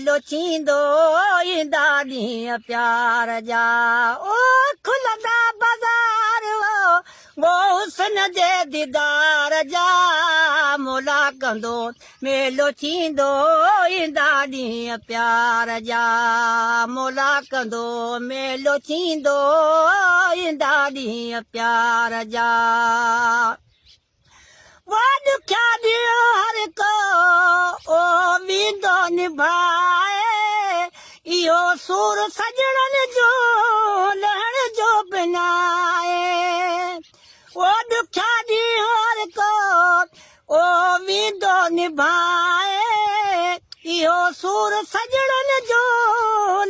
मेलो थींदो ईंदा ॾींहं प्यार जा ओ खुलंदा बाज़ार वो हुस्न जे दीदार जा मोला कंदो मेलो थींदो ईंदा ॾींहं प्यार जा मोला कंदो मेलो थींदो ईंदा ॾींहं प्यार जा ॾुखिया ॾींहं हर को ओ वेंदो निभाए इहो सूर सजणनि जो लहण जो बिनाए ओ ॾुखिया ॾींहं हर को ओ वेंदो निभाए इहो सूर सजणनि जो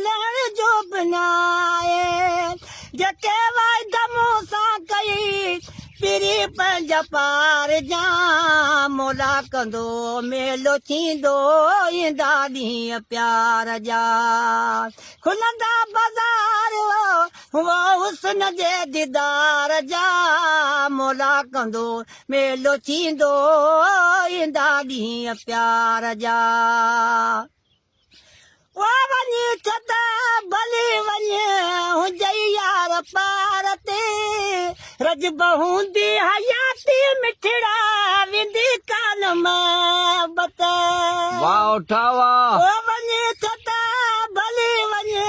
लहण जो बिनाए जेके वाइदा मूं सां कई पिरी पंज पार जा मोला कंदो मेलो थींदो ईंदा ॾींहं प्यार जा खुलंदा बाज़ार वो हुस्न जे दीदार जा मोला कंदो मेलो थींदो ईंदा ॾींहं प्यार जा ओ वञी छॾा भली वञे हुजई यार पार ते रजब हूंदी हयाती मिठड़ा वेंदी कान महबत वाह उठावा ओ वञे छॾा भली वञे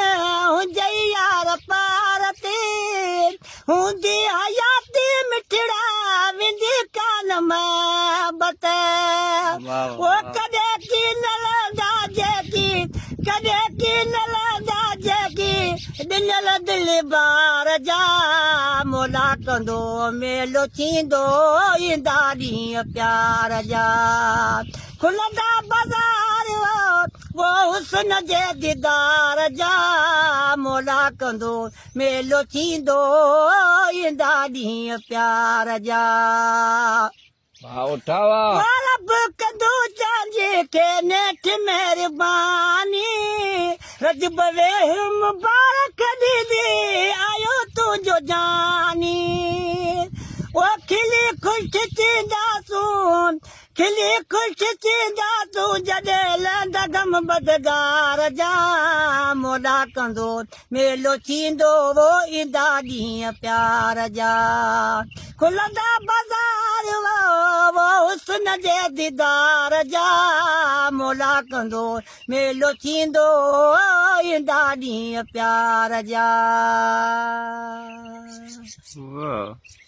हुजई यार पार ते हूंदी हयाती मिठड़ा वेंदी कान महबत ओ कॾहिं की न लहंदा जेकी कॾहिं की न लहंदा जेकी ॾिनल दिल बार जा मोला कंदो मेलो थींदो ईंदा ॾींहं प्यार जा खुलंदा बाज़ार वो हुस्न जे दीदार जा मोला कंदो मेलो थींदो ईंदा ॾींहं प्यार जा वाह उठावा रब कंदो चांजे खे नेठ महिरबानी रजब वेह मुबारक दीदी आयो तुंहिंजो जानी ओ खिली ख़ुशि थींदासूं खिली ख़ुशि थींदासूं जॾहिं लहंदा गम बदगार जा मोला कंदो मेलो थींदो वो ईंदा ॾींहं प्यार जा खुलंदा बाज़ार वो हुस्न जे दीदार जा मोला कंदो मेलो थींदो ईंदा ॾींहं प्यार जा वाह